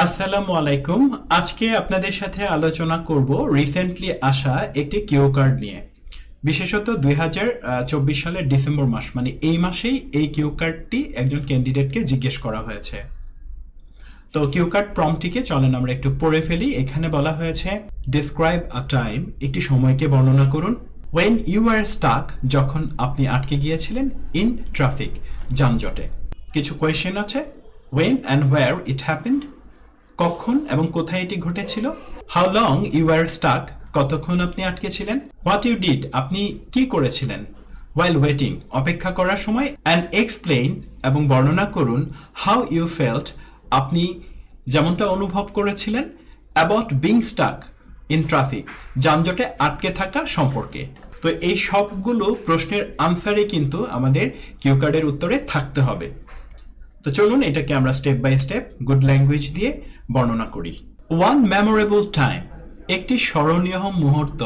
আসসালামু আলাইকুম। আজকে আপনাদের সাথে আলোচনা করব রিসেন্টলি আসা একটি কিউ কার্ড নিয়ে। বিশেষত 2024 সালের ডিসেম্বর মাস, মানে এই মাসেই এই কিউ কার্ডটি একজন ক্যান্ডিডেটকে জিজ্ঞেস করা হয়েছে। তো কিউ কার্ড প্রম্পটটিকে চলেন আমরা একটু পড়ে ফেলি। এখানে বলা হয়েছে ডিসক্রাইব আ টাইম, একটি সময়কে বর্ণনা করুন। ওয়েন ইউ আর স্টাক, যখন আপনি আটকে গিয়েছিলেন। ইন ট্রাফিক, যানজটে। কিছু কোয়েশ্চেন আছে। When and where it happened, কখন এবং কোথায় এটি ঘটেছিল। How long you are stuck, কতক্ষণ আপনি আটকে ছিলেন। হোয়াট ইউ ডিড, আপনি কি করেছিলেন। ওয়াইল ওয়েটিং, অপেক্ষা করার সময়। অ্যান্ড এক্সপ্লেইন, এবং বর্ণনা করুন। হাউ ইউ ফেল্ট, আপনি যেমনটা অনুভব করেছিলেন। About being Starc in traffic, যানজটে আটকে থাকা সম্পর্কে। তো এই সবগুলো প্রশ্নের আনসারই কিন্তু আমাদের কিউ কার্ডের উত্তরে থাকতে হবে। তো চলুন এটাকে আমরা step by step good language দিয়ে বর্ণনা করি। ওয়ান মেমোরেবল টাইম, একটি স্মরণীয় মুহূর্ত।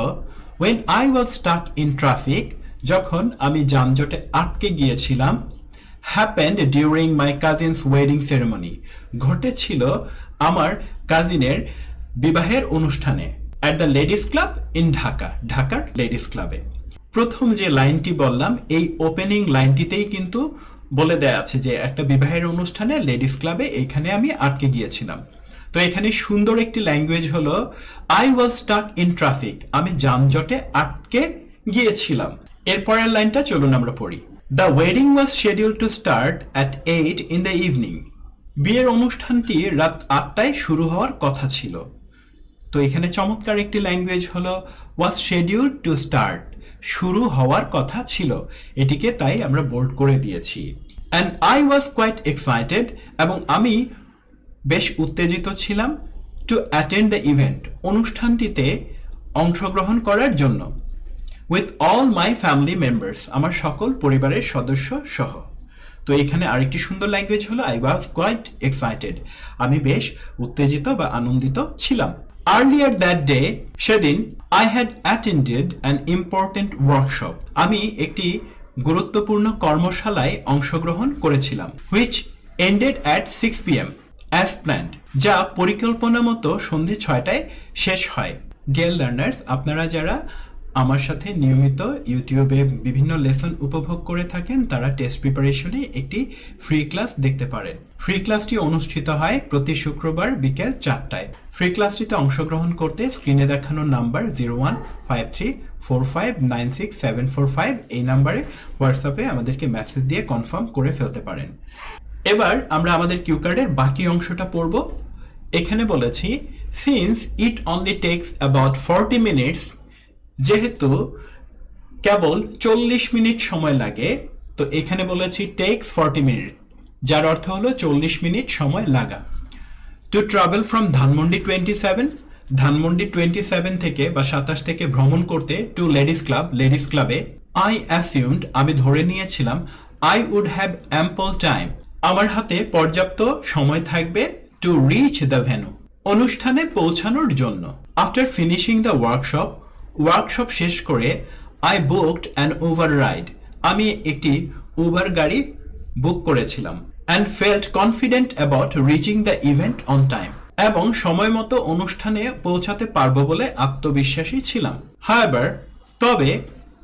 When I was stuck in traffic, যখন আমি যানজটে আটকে গিয়েছিলাম। Happened during my cousin's wedding ceremony, ঘটেছিল আমার কাজিনের বিবাহের অনুষ্ঠানে। At the ladies club in Dhaka, ঢাকার লেডিস ক্লাবে। প্রথম যে লাইনটি বললাম, এই ওপেনিং লাইনটিতেই কিন্তু বলে দেয়া আছে যে একটা বিবাহের অনুষ্ঠানে লেডিস ক্লাবে এইখানে আমি আটকে গিয়েছিলাম। তো এখানে সুন্দর একটি ল্যাঙ্গুয়েজ হলো I was stuck in traffic, আমি যানজটে আটকে গিয়েছিলাম। এরপরের লাইনটা চলুন আমরা পড়ি। The wedding was schedule to start at 8 in the evening, বিয়ের অনুষ্ঠানটি রাত 8টায় শুরু হওয়ার কথা ছিল। তো এখানে চমৎকার একটি ল্যাঙ্গুয়েজ হলো ওয়াজ শিডিউল টু স্টার্ট, শুরু হওয়ার কথা ছিল, এটিকে তাই আমরা বোল্ড করে দিয়েছি। And I was quite excited, এবং আমি বেশ উত্তেজিত ছিলাম। টু অ্যাটেন্ড দ্য ইভেন্ট, অনুষ্ঠানটিতে অংশগ্রহণ করার জন্য। With all my family members, আমার সকল পরিবারের সদস্য সহ। তো এখানে আরেকটি সুন্দর ল্যাঙ্গুয়েজ হলো আই ওয়াজ কোয়াইট এক্সাইটেড, আমি বেশ উত্তেজিত বা আনন্দিত ছিলাম। আর্লিয়ার দ্যাট ডে, সেদিন I had attended an important workshop, আমি একটি গুরুত্বপূর্ণ কর্মশালায় অংশগ্রহণ করেছিলাম। Which ended at 6 PM as planned, যা পরিকল্পনা মতো সন্ধে 6টায় শেষ হয়। ডিয়ার লার্নার্স, আপনারা যারা আমার সাথে নিয়মিত ইউটিউবে বিভিন্ন লেসন উপভোগ করে থাকেন, তারা টেস্ট প্রিপারেশনে একটি ফ্রি ক্লাস দেখতে পারেন। ফ্রি ক্লাসটি অনুষ্ঠিত হয় প্রতি শুক্রবার বিকেল 4টায়। ফ্রি ক্লাসটিতে অংশগ্রহণ করতে স্ক্রিনে দেখানো নাম্বার 015345967745 এই নাম্বারে হোয়াটসঅ্যাপে আমাদেরকে মেসেজ দিয়ে কনফার্ম করে ফেলতে পারেন। এবার আমরা আমাদের কিউ কার্ডের বাকি অংশটা পড়ব। এখানে বলেছি since it only tax about 40 minutes, যেহেতু কেবল 40 মিনিট সময় লাগে। তো এখানে বলেছি টেক্স 40 মিনিট, যার অর্থ হলো 40 মিনিট সময় লাগা। To travel from Dhanmondi 27, Dhanmondi 27 থেকে বা 27 থেকে ভ্রমণ করতে টু লেডিস ক্লাব, লেডিস ক্লাবে। আই অ্যাসিউমড, আমি ধরে নিয়েছিলাম। I would have ample time, আমার হাতে পর্যাপ্ত সময় থাকবে। টু রিচ দ্য ভেন্যু, অনুষ্ঠানে পৌঁছানোর জন্য। After finishing the workshop, workshop শেষ করে। I booked an Uber ride, আমি একটি উবার গাড়ি বুক করেছিলাম। And felt confident about reaching the event on time, এবং সময় মতো অনুষ্ঠানে পৌঁছাতে পারবো বলে আত্মবিশ্বাসী ছিলাম। হাউএভার, তবে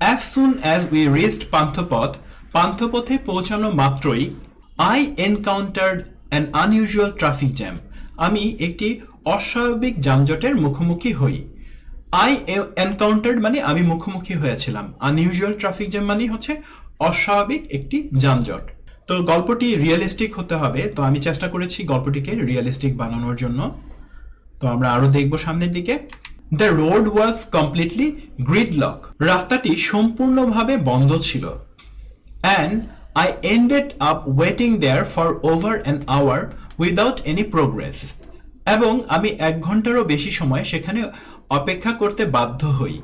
as soon as we reached Panthapath, পান্থপথে পৌঁছানো মাত্রই। I encountered an unusual traffic jam, আমি একটি অস্বাভাবিক যানজটের মুখোমুখি হই। আই এনকাউন্টার্ড মানে আমি মুখোমুখি হয়েছিলাম, আনইউজুয়াল ট্রাফিক জ্যাম মানে হচ্ছে অস্বাভাবিক একটি যানজট। তো গল্পটি রিয়েলিস্টিক হতে হবে, তো আমি চেষ্টা করেছি গল্পটিকে রিয়েলিস্টিক বানানোর জন্য। তো আমরা আরো দেখব সামনের দিকে। The road was completely gridlock, রাস্তাটি সম্পূর্ণভাবে বন্ধ ছিল। And I ended up waiting there for over an hour without any progress, এবং আমি 1 ঘন্টারও বেশি সময় সেখানে অপেক্ষা করতে বাধ্য হই।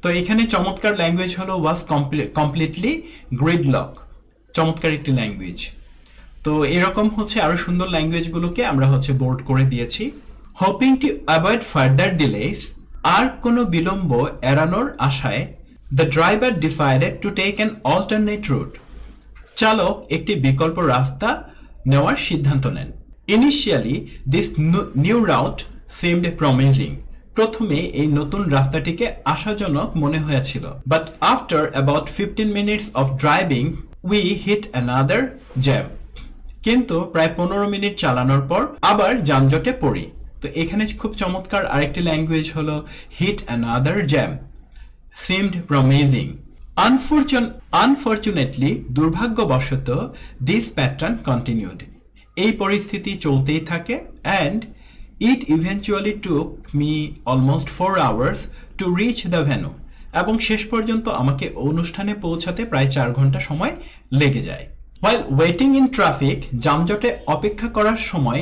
তো এখানে চমৎকার ল্যাঙ্গুয়েজ হলো ওয়াজ কমপ্লিটলি গ্রিডলক, চমৎকার একটি ল্যাঙ্গুয়েজ। তো এরকম হচ্ছে আরো সুন্দর ল্যাঙ্গুয়েজগুলোকে আমরা বোল্ড করে দিয়েছি। Hoping to avoid further delays, আর কোনো বিলম্ব এড়ানোর আশায়। The driver decided to take an alternate route, চালক একটি বিকল্প রাস্তা নেওয়ার সিদ্ধান্ত নেন। Initially this new route seemed promising. প্রথমে এই নতুন রাস্তাটিকে আশাজনক মনে হয়েছিল, but after about 15 minutes of driving we hit another jam. কিন্তু প্রায় 15 মিনিট চালানোর পর আবার যানজটে পড়ি। তো এখানে খুব চমৎকার আরেকটি ল্যাঙ্গুয়েজ হলো hit another jam, seemed promising. Unfortunately, দুর্ভাগ্যবশত, দিস প্যাটার্ন কন্টিনিউড। এই পরিস্থিতি চলতেই থাকে and it eventually took me almost 4 hours to reach the venue. এবং শেষ পর্যন্ত আমাকে অনুষ্ঠানে পৌঁছাতে প্রায় 4 ঘন্টা সময় লেগে যায়। While waiting in traffic, যানজটে অপেক্ষা করার সময়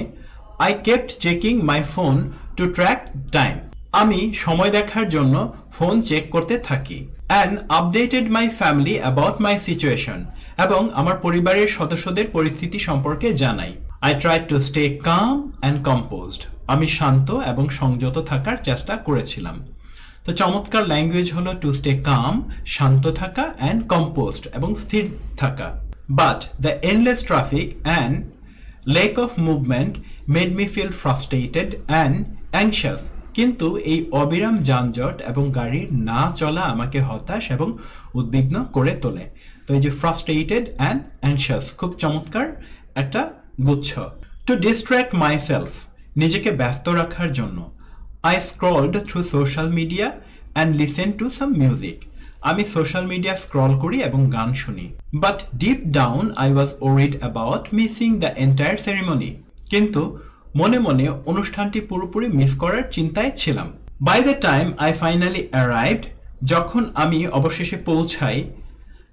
I kept checking my phone to track time. আমি সময় দেখার জন্য ফোন চেক করতে থাকি and updated my family about my situation. এবং আমার পরিবারের সদস্যদের পরিস্থিতি সম্পর্কে জানাই। I tried to stay calm and composed. আমি শান্ত এবং সংযত থাকার চেষ্টা করেছিলাম। তো চমৎকার ল্যাঙ্গুয়েজ হলো টু স্টে কাম, শান্ত থাকা, অ্যান্ড কম্পোস্ট এবং স্থির থাকা। But the endless traffic and lack of movement made me feel frustrated and anxious. কিন্তু এই অবিরাম যানজট এবং গাড়ির না চলা আমাকে হতাশ এবং উদ্বিগ্ন করে তোলে। তো এই যে ফ্রাস্ট্রেটেড অ্যান্ড অ্যাংশাস খুব চমৎকার একটা গুচ্ছ। টু ডিস্ট্র্যাক্ট মাইসেলফ, নিজেকে ব্যস্ত রাখার জন্য, I scrolled through social media and listened to some music. আমি সোশ্যাল মিডিয়া স্ক্রল করি এবং গান শুনি। But deep down I was worried about missing the entire ceremony. কিন্তু মনে মনে অনুষ্ঠানটি পুরোপুরি মিস করার চিন্তায় ছিলাম। By the time I finally arrived, যখন আমি অবশেষে পৌঁছাই,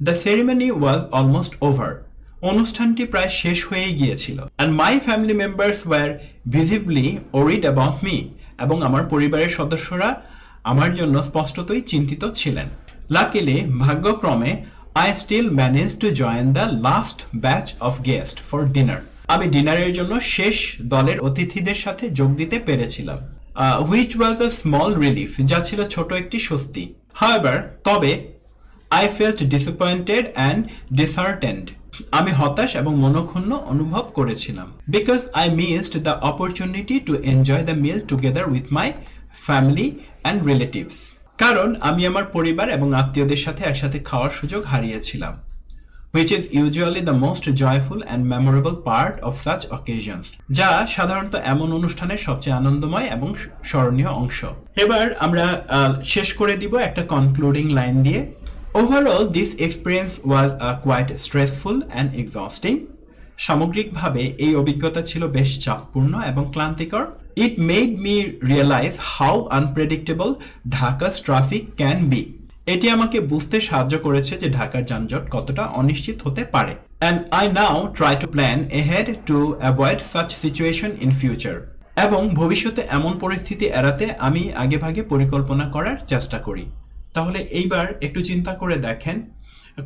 the ceremony was almost over. অনুষ্ঠানটি প্রায় শেষ হয়ে গিয়েছিল। And my family members were visibly worried about me. এবং আমার পরিবারের সদস্যরা আমার জন্য স্পষ্টতই চিন্তিত ছিলেন। লাকিলি, ভাগ্যক্রমে, I still managed to join the last batch of guests for dinner. আমি ডিনারের জন্য শেষ দলের অতিথিদের সাথে যোগ দিতে পেরেছিলাম। Which was a small relief, যা ছিল ছোট একটি স্বস্তি। However, তবে I felt disappointed and disheartened. আমি হতাশ এবং মনক্ষুণ্ণ অনুভব করেছিলাম। Because I missed the opportunity to enjoy the meal together with my family and relatives. কারণ আমি আমার পরিবার এবং আত্মীয়দের সাথে একসাথে খাওয়ার সুযোগ হারিয়েছিলাম। Which is usually the most joyful and memorable part of such occasions. যা সাধারণত এমন অনুষ্ঠানের সবচেয়ে আনন্দময় এবং স্মরণীয় অংশ। এবার আমরা শেষ করে দিব একটা কনক্লুডিং লাইন দিয়ে। Overall, this experience was quite stressful and exhausting. সামগ্রিকভাবে এই অভিজ্ঞতা ছিল বেশ চাপপূর্ণ এবং ক্লান্তিকর। It made me realize how unpredictable Dhaka's traffic can be. এটি আমাকে বুঝতে সাহায্য করেছে যে ঢাকার যানজট কতটা অনিশ্চিত হতে পারে। And I now try to plan ahead to avoid such situation in future. এবং ভবিষ্যতে এমন পরিস্থিতি এড়াতে আমি আগেভাগে পরিকল্পনা করার চেষ্টা করি। তাহলে এইবার একটু চিন্তা করে দেখেন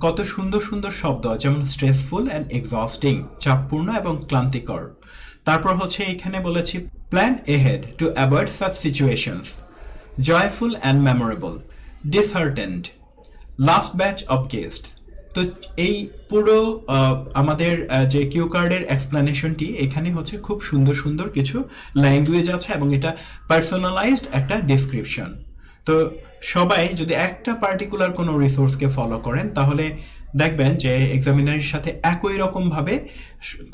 কত সুন্দর সুন্দর শব্দ, যেমন স্ট্রেসফুল অ্যান্ড এক্সস্টিং, চাপপূর্ণ এবং ক্লান্তিকর। তারপর হচ্ছে এখানে বলেছি plan ahead to avoid such situations, joyful and memorable, disheartened, last batch of guest. তো এই পুরো আমাদের যে কিউ কার্ডের এক্সপ্লেনেশনটি এখানে হচ্ছে খুব সুন্দর সুন্দর কিছু ল্যাঙ্গুয়েজ আছে এবং এটা পার্সোনালাইজড একটা ডেসক্রিপশন। তো সবাই যদি একটা পার্টিকুলার কোনো রিসোর্সকে ফলো করেন তাহলে দেখবেন যে এক্সামিনারের সাথে একই রকমভাবে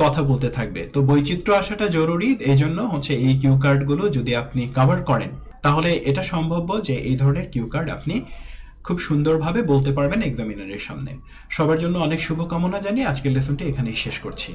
কথা বলতে থাকবে। তো বৈচিত্র্য আসাটা জরুরি, এই জন্য হচ্ছে এই কিউ কার্ডগুলো যদি আপনি কভার করেন তাহলে এটা সম্ভব যে এই ধরনের কিউ কার্ড আপনি খুব সুন্দরভাবে বলতে পারবেন এক্সামিনারের সামনে। সবার জন্য অনেক শুভকামনা জানিয়ে আজকের লেসনটি এখানেই শেষ করছি।